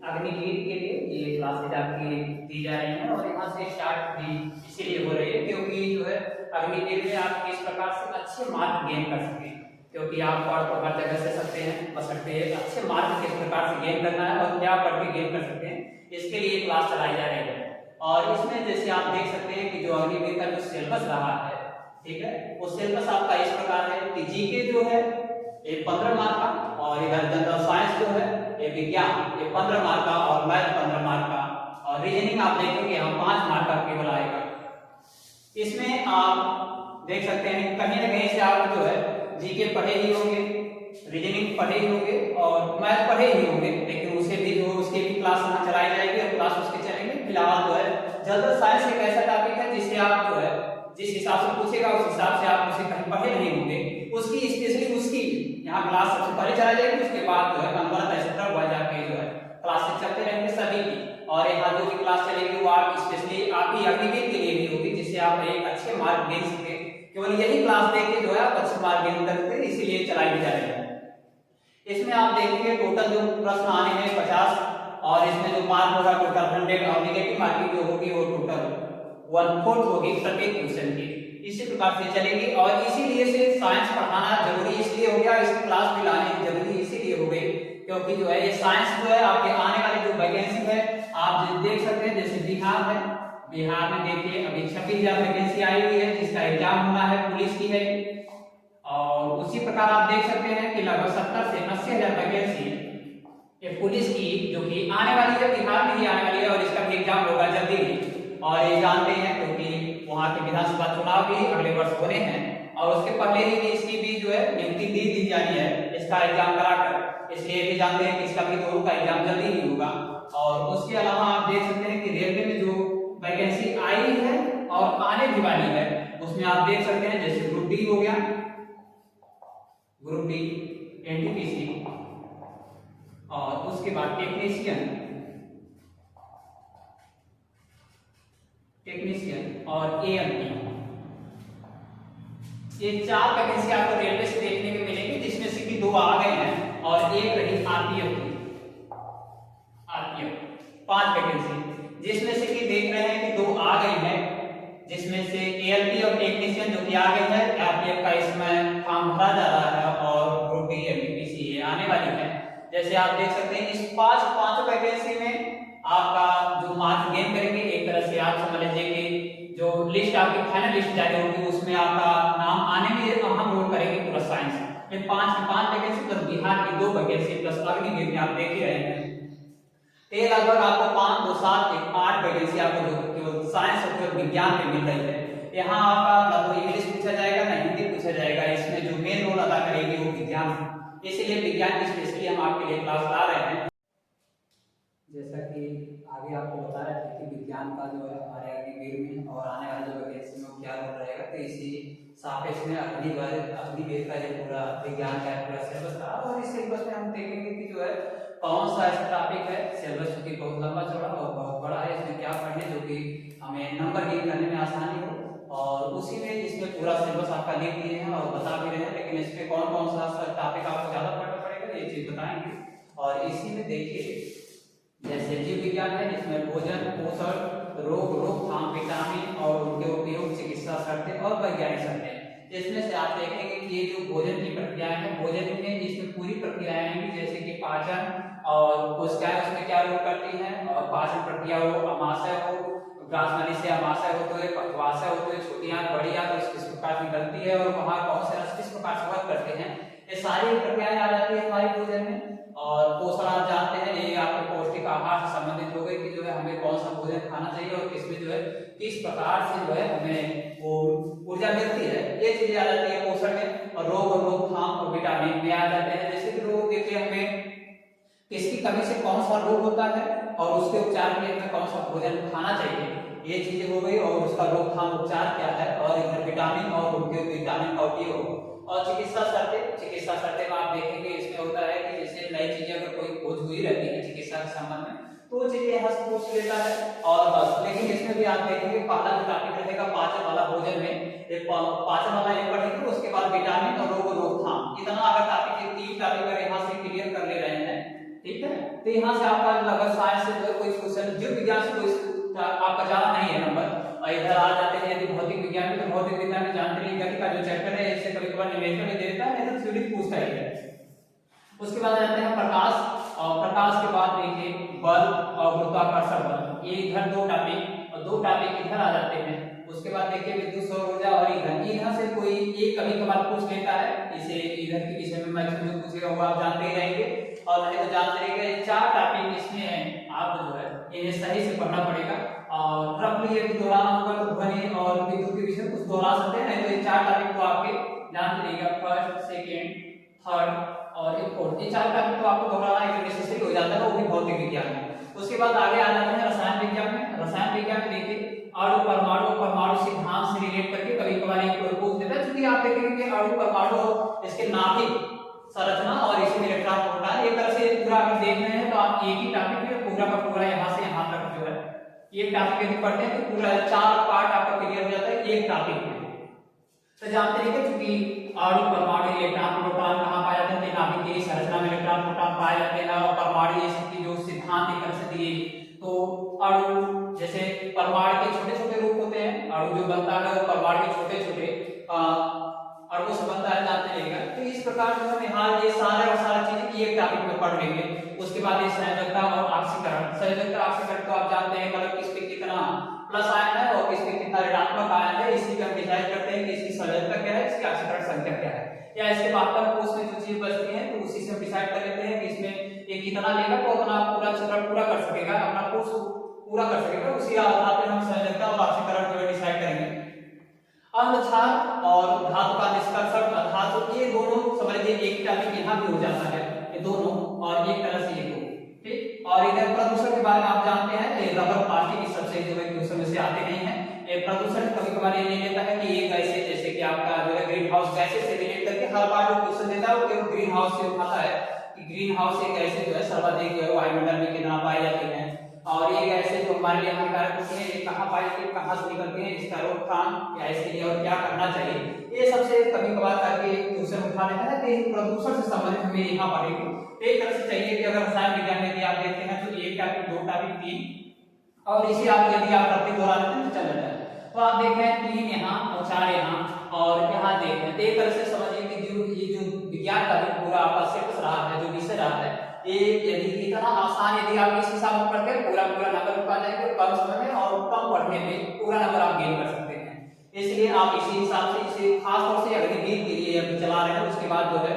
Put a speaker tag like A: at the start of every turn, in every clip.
A: अग्निवीर के लिए ये क्लासेज आपकी दी जा रही हैं और यहाँ से स्टार्ट भी इसीलिए हो रही है क्योंकि जो है अग्निवीर में आप किस प्रकार से अच्छे मार्क गेन कर सकें, क्योंकि आप पढ़ तो हर जगह से सकते हैं, बशर्ते अच्छे मार्क किस प्रकार से गेन करना है और क्या पढ़ के गेन कर सकते हैं, इसके लिए क्लास चलाई जा रही है। और इसमें जैसे आप देख सकते हैं कि जो अग्निवीर का जो सिलेबस रहा है, ठीक है, वो सिलेबस आपका इस प्रकार है कि जीके जो है ये 15 मार्क का, और इधर जनरल साइंस जो है ये विज्ञान ये 15 मार्क का, और मैथ 15 मार्क का, और रीजनिंग आप देखेंगे यहाँ 5 मार्क का केवल आएगा। इसमें आप देख सकते हैं कहीं ना कहीं से आप जो है जीके पढ़े ही होंगे, रीजनिंग पढ़े ही होंगे और मैथ पढ़े ही होंगे, लेकिन उसे भी जो उसके भी क्लास यहाँ चलाई जाएगी और क्लास उसके चलेंगे। फिलहाल जो है जनरल साइंस एक ऐसा टॉपिक है जिसे आप जो है जिस हिसाब से पूछेगा उस हिसाब से आप उसे कहीं पढ़े नहीं होंगे, उसकी स्पेशली उसकी यहाँ क्लास सबसे पहले चलाई जाएगी, उसके बाद जो है अनवरत एक्सेट्रा हुआ जाके जो है क्लासेस चलते रहेंगे सभी की। और यहाँ जो भी क्लास चलेगी वो आप स्पेशली आपकी अग्निवीर के लिए भी होगी, जिससे आप एक अच्छे मार्क गेन सके। केवल यही क्लास देके जो है आप अच्छे मार्क गेन करते, इसीलिए चलाई भी जा रही है। इसमें आप देखेंगे टोटल जो प्रश्न आने हैं 50, और इसमें जो मार्क होगा टोटल 100 और नेगेटिव मार्किंग जो होगी वो टोटल 1/4 होगी प्रत्येक क्वेश्चन की। इसी प्रकार से चलेगी और इसीलिए से साइंस पढ़ाना जरूरी इसलिए हो गया, इसकी क्लास भी लानी जरूरी इसीलिए हो गई क्योंकि जो है ये साइंस जो है आपके आने वाली जो वैकेंसी है आप देख सकते हैं। जैसे बिहार है, बिहार में देखिए अभी 26,000 वैकेंसी आई हुई है जिसका एग्जाम होना है, पुलिस की है। और उसी प्रकार आप देख सकते हैं कि लगभग 70 से 80,000 वैकेंसी ये पुलिस की जो कि आने वाली है, बिहार में ही आने वाली है और इसका भी एग्जाम होगा जल्दी ही। और ये जानते हैं क्योंकि वहाँ के विधानसभा चुनाव भी अगले वर्ष होने हैं और उसके पहले ही इसकी भी जो है नियुक्ति दी जानी है इसका एग्जाम कराकर, इसलिए भी जानते हैं कि इसका भी दोनों का एग्जाम जल्दी ही होगा। और उसके अलावा आप देख सकते हैं कि रेलवे में जो वैकेंसी आई है और आने भी वाली है उसमें आप देख सकते हैं जैसे ग्रुप डी हो गया, ग्रुप डी, एनटीपीसी, और उसके बाद टेक्नीशियन और एएमपी, ये 4 वैकेंसी आपको रेलवे से देखने को मिलेंगी, जिसमें से कि 2 आ गए हैं और एक रही आरपीएफ की, आरपीएफ 5 वैकेंसी, जिसमें से कि देख रहे हैं कि 2 आ गई हैं, जिसमें से एएलपी और टेक्नीशियन जो कि आ गई है, आरपीएफ का इसमें फॉर्म भरा जा रहा है और ग्रुप डी एनटीपीसी ये आने वाली है। जैसे आप देख सकते हैं इस 5 वैकेंसी में आपका जो मार्क्स गेन करेंगे, एक तरह से आप समझ लीजिए कि जो लिस्ट आपकी फाइनल लिस्ट जारी होगी उसमें आपका नाम आने में अहम रोल करेगी पूरा साइंस में। 5 वैकेंसी प्लस बिहार की 2 वैकेंसी प्लस अग्निवीर में आप देख ही रहे हैं, तो लगभग आपको 5 2 7 8 वैकेंसी आपको केवल साइंस और केवल विज्ञान में मिल रही है। यहाँ आपका ना तो इंग्लिश पूछा जाएगा ना हिंदी पूछा जाएगा, इसमें जो मेन रोल अदा करेगी वो विज्ञान, इसलिए विज्ञान की स्पेशली हम आपके लिए क्लास ला रहे हैं। जैसा कि आगे आपको बताया था कि विज्ञान का जो है हमारे अग्निवीर में और आने वाले जो वैकेंसी में क्या रोल रहेगा, तो इसी सापेक्ष में अग्निवीर का जो पूरा विज्ञान का पूरा सिलेबस रहा और इस सिलेबस में हम देखेंगे कि जो है कौन सा ऐसा टॉपिक है, सिलेबस जो कि बहुत लंबा चौड़ा और बहुत बड़ा है, इसमें क्या पढ़ने जो कि हमें नंबर गेन करने में आसानी हो, और उसी में इसमें पूरा सिलेबस आपका लिख दिए हैं और बता भी रहे हैं, लेकिन इसमें कौन कौन सा टॉपिक आपको ज्यादा पढ़ना पड़ेगा ये चीज बताएंगे। और इसी में देखिए जैसे जीव विज्ञान है जिसमें भोजन, पोषण, रोग, रोकथाम, विटामिन और उनके उपयोग, चिकित्सा शर्तें और वैज्ञानिक शर्तें, इसमें से आप देखेंगे कि ये जो भोजन की प्रक्रियाएं हैं, भोजन में इसमें पूरी प्रक्रियाएं आएंगी, जैसे कि पाचन और कोशिकाएं उसमें क्या रोल करती हैं, और पाचन प्रक्रिया हो, अमाशय हो, ग्रासनली से अमाशय होते हुए पक्वाशय होते हुए छोटी आंत बड़ी आंत किस प्रकार निकलती है और वहाँ कौन से रस किस प्रकार से वर्क करते हैं, ये सारी प्रक्रियाएं आ जाती है हमारे भोजन में। और पोषण आप जानते हैं ये आपके पौष्टिक आहार से संबंधित हो गए कि जो है हमें कौन सा भोजन खाना चाहिए और किसमें जो है किस प्रकार से जो है हमें वो ऊर्जा मिलती है, ये चीजें आ जाती है पोषण में। और रोग और रोकथाम और विटामिन में आ जाते हैं, जैसे कि रोग देखिए हमें किसकी कमी से कौन सा रोग होता है और उसके उपचार के लिए हमें कौन सा भोजन खाना चाहिए, ये चीजें हो गई, और उसका रोकथाम उपचार क्या है, और इधर विटामिन और उनके विटामिन का उपयोग। और चिकित्सा शर्तें में आप देखेंगे इसमें होता है कि जैसे नई चीजें अगर कोई खोज हुई रहती है चिकित्सा के संबंध में तो वो चीजें यहाँ से पूछ लेता है और बस। लेकिन इसमें भी आप देखेंगे पहला जो टॉपिक रहेगा पाचन वाला, भोजन में पाचन वाला एक पढ़ेंगे, उसके बाद विटामिन और रोग रोकथाम, इतना अगर टॉपिक 3 टॉपिक अगर यहाँ से क्लियर कर ले रहे हैं, ठीक है। तो यहाँ से आपका लगभग साइंस से कोई क्वेश्चन, जीव विज्ञान से कोई आपका ज्यादा नहीं है नंबर, और इधर आ जाते हैं यदि भौतिक विज्ञान में, तो भौतिक विज्ञान में जानते हैं गणित का जो चैप्टर है इससे कभी कभार निवेश में देता है, नहीं तो थ्योरी पूछता है। उसके बाद आते हैं प्रकाश, और प्रकाश के बाद देखिए बल और गुरुत्वाकर्षण बल, ये इधर दो टॉपिक और दो टॉपिक इधर आ जाते हैं। उसके बाद देखिए विद्युत सौर ऊर्जा और ईंधन, ईंधन से कोई एक कभी कभार पूछ लेता है, इसे ईंधन के विषय में मैक्सिमम पूछेगा वो आप जानते ही रहेंगे, और नहीं तो जानते रहेंगे। ये चार टॉपिक इसमें आप जो है इन्हें सही से पढ़ना पड़ेगा, और रफली यदि दोहराना होगा तो ध्वनि और विद्युत के विषय कुछ दोहरा सकते हैं, नहीं तो ये चार टॉपिक को आपके जानते रहिएगा, फर्स्ट सेकेंड थर्ड और एक फोर्थ, ये चार टॉपिक तो आपको दोहराना एक नेसेसरी हो जाता है, वो भी भौतिक विज्ञान में। उसके बाद आगे आ जाते हैं रसायन विज्ञान में। रसायन विज्ञान में देखिए अणु परमाणु, परमाणु सिद्धांत से रिलेट करके कभी कभार एक पूछ देता है, क्योंकि आप देखेंगे कि अणु परमाणु इसके नाभिक संरचना और इसमें इलेक्ट्रॉन प्रोटॉन, एक तरह से पूरा अगर देख रहे हैं तो आप एक ही टॉपिक में पूरा का पूरा यहाँ से यहाँ तक जो है ये टॉपिक यदि पढ़ते हैं तो पूरा चार पार्ट आपका क्लियर हो जाता है एक टॉपिक में। तो जानते हैं कि चूंकि अणु परमाणु इलेक्ट्रॉन प्रोटॉन कहाँ पाए जाते हैं, नाभिक की संरचना में इलेक्ट्रॉन प्रोटॉन पाए जाते हैं, और परमाणु ये सबकी जो सिद्धांत एक तरह से दिए, तो अणु जैसे परमाणु के छोटे छोटे रूप होते हैं, अणु जो बनता है वो परमाणु के छोटे छोटे अणु से बनता है, जानते रहिएगा। तो इस प्रकार जो हम यहाँ ये सारा चीज एक टॉपिक में पढ़ लेंगे। उसके बाद ये संयोजकता और ऑक्सीकरण, संयोजकता ऑक्सीकरण तो आप जानते हैं मतलब किस पे कितना प्लस आयन है और किस पे कितना ऋणात्मक आयन है, इसी पे हम डिसाइड करते हैं कि इसकी संयोजकता क्या है, इसकी ऑक्सीकरण संख्या क्या है, या इसके बाद कोर्स में जो चीज बचती है तो उसी से हम डिसाइड कर लेते हैं कि इसमें ये कितना लेगा तो अपना पूरा चक्र पूरा कर सकेगा, अपना कोर्स पूरा कर सकेगा, उसी आधार पर हम संयोजकता और ऑक्सीकरण को डिसाइड करेंगे। अनुच्छाद और धातु का निष्कर्षण, धातु ये दोनों समझ लीजिए एक टॉपिक यहाँ भी हो जाता है, ये दोनों और एक तरह से ये दो, ठीक। और इधर प्रदूषण के बारे में आप जानते हैं, ये रबर प्लास्टिक सबसे जो है क्वेश्चन में से आते नहीं है। ये प्रदूषण कभी कभार ये नहीं लेता है कि ये गैसें जैसे कि आपका जो है ग्रीन हाउस गैसें से रिलेट करके हर बार जो क्वेश्चन देता है वो केवल ग्रीन हाउस से उठाता है कि ग्रीन हाउस से गैसें जो है सर्वाधिक जो है वायुमंडल में कितना पाई जाती है, और ये गैसें जो हमारे लिए हानिकारक होती हैं ये कहाँ पाई जाती है, कहाँ से निकलती हैं, इसका रोकथाम या इसके लिए और क्या करना चाहिए, ये सबसे कभी कभार करके क्वेश्चन उठा लेता है। तो प्रदूषण से संबंधित हमें यहाँ पढ़ेंगे। एक तरह से चाहिए कि अगर रसायन विज्ञान में यदि आप देखते हैं तो एक टॉपिक दो टॉपिक तीन, और इसे आप यदि आप रखते दोहरा लेते हैं तो चल जाता है। तो आप देखें तीन यहाँ और चार यहाँ और यहाँ देखें, तो एक तरह से समझिए कि जो ये जो विज्ञान का भी पूरा आपका सिलेबस रहा है, जो विषय रहा है, ये यदि इतना आसान यदि आप इस हिसाब से पढ़ते हैं पूरा नंबर पा जाएंगे कम समय में, और कम पढ़ने में पूरा नंबर आप गेन कर सकते हैं। इसलिए आप इसी हिसाब से इसे खासतौर से अग्निवीर के लिए अभी चला रहे हैं, उसके बाद जो है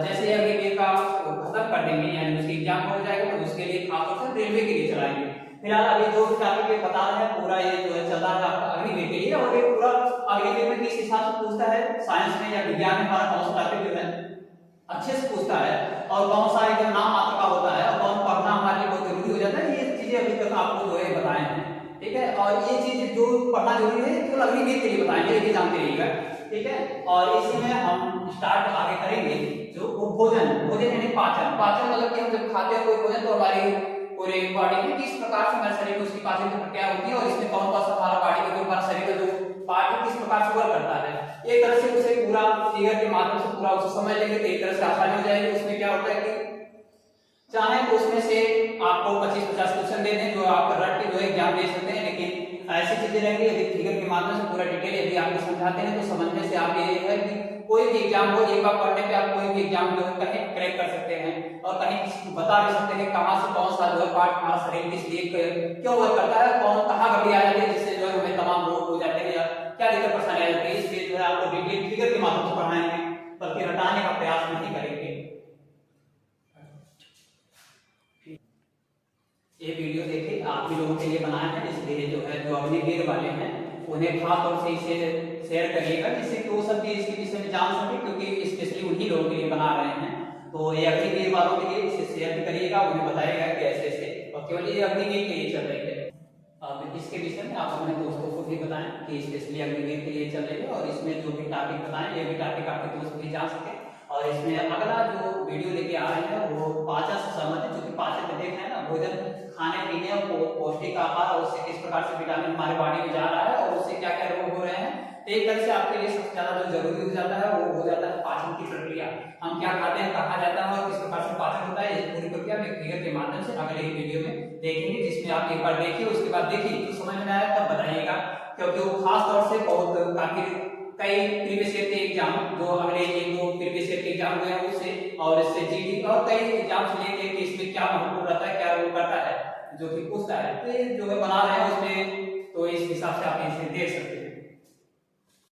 A: जैसे अग्निवीर का खत्म कर देंगे यानी उसकी एग्जाम हो जाएगा तो उसके लिए खासतौर से रेलवे के लिए चलाएंगे। फिलहाल अभी जो टॉपिक बता रहे हैं पूरा ये जो है चल रहा है आपका अग्निवीर के लिए, और ये पूरा अग्निवीर में किस हिसाब से पूछता है, साइंस में या विज्ञान में हमारा कौन सा टॉपिक जो है अच्छे से पूछता है, और कौन सा एकदम नाम मात्र का होता है, और कौन पढ़ना हमारे लिए बहुत जरूरी हो जाता है, ये चीजें अभी तक आपको जो है बताए हैं, ठीक है। और ये चीज जो पढ़ना जरूरी है केवल अग्निवीर के लिए बताएंगे, ये भी जानते रहिएगा, ठीक है। और इसी में हम स्टार्ट आगे करेंगे जो भोजन यानी पाचन मतलब कि हम जब खाते हैं कोई भोजन तो हमारी पूरे बॉडी में किस प्रकार से हमारे शरीर में उसकी पाचन की प्रक्रिया होती है, और इसमें कौन कौन सा हमारा बॉडी का जो हमारा शरीर का जो पार्ट है किस प्रकार से वर्क करता है, एक तरह से उसे पूरा फिगर के माध्यम से पूरा उसे समझ लेंगे तो एक तरह से आसानी हो जाएगी। उसमें क्या होता है कि चाहे तो उसमें से आपको 25-50 क्वेश्चन दे दें जो आप रट के जो है एग्जाम दे सकते हैं, लेकिन ऐसी चीजें रहेंगी यदि फिगर के माध्यम से पूरा डिटेल यदि आपको समझाते हैं तो समझने से आप ये है कि कोई भी एग्जाम हो एक बार पढ़ने पे आप कोई भी एग्जाम जो है कहीं क्रैक कर सकते हैं, और कहीं किसी को बता भी सकते हैं कहाँ से कौन सा जो है पार्ट हमारा शरीर किस लिए क्यों वर्क करता है, कौन कहाँ घबरी आ जाती है जिससे जो है हमें तमाम रोग हो जाते हैं या क्या दिक्कत परेशानी आ जाती है। इसलिए जो है आपको डिटेल फिगर के माध्यम से पढ़ाएंगे, बल्कि रटाने का प्रयास नहीं करेंगे। ये वीडियो देखिए आप भी लोगों के लिए बनाया है, इसलिए जो है जो अग्निवीर वाले हैं उन्हें खास तौर से इसे शेयर करिएगा जिससे कि वो सब भी इसके विषय में जान सके, क्योंकि स्पेशली उन्हीं लोगों के लिए बना रहे हैं। तो ये अग्निवीर वालों के लिए इसे शेयर भी करिएगा, उन्हें बताइएगा कि ऐसे ऐसे, और केवल ये अग्निवीर के लिए चल रही है। अब इसके विषय में आप अपने दोस्तों को भी बताएं कि स्पेशली अग्निवीर के लिए चल रही है, और इसमें जो भी टॉपिक बताएं ये भी टॉपिक आपके दोस्त भी जान सके। और इसमें अगला जो वीडियो लेके आ रहे हैं वो पाचन से संबंधित, क्योंकि पाचन में देख रहे हैं ना भोजन खाने पीने और पौष्टिक आहार और उससे किस प्रकार से विटामिन हमारे बॉडी में जा रहा है और उससे क्या क्या रोग हो रहे हैं, तो एक तरह से आपके लिए सबसे ज्यादा जो जरूरी हो जाता है वो हो जाता है पाचन की प्रक्रिया। हम क्या खाते हैं, कहा जाता है और किस प्रकार से पाचन होता है, इस पूरी प्रक्रिया व्यक्तिगत के माध्यम से अगले ही वीडियो में देखेंगे, जिसमें आप एक बार देखिए उसके बाद देखिए तो समझ में आया तब बताइएगा, क्योंकि वो खास तौर से बहुत काफी कई प्रीवियस ईयर के एग्जाम जो अगले एक दो प्रीवियस ईयर के एग्जाम हुए हैं उससे और इससे जीडी और कई एग्जाम से लेके कि इसमें क्या महत्वपूर्ण रहता है, क्या रोल करता है, जो कि पूछता है, तो ये जो है बना रहे हैं उसमें, तो इस हिसाब से आप इसे देख सकते हैं।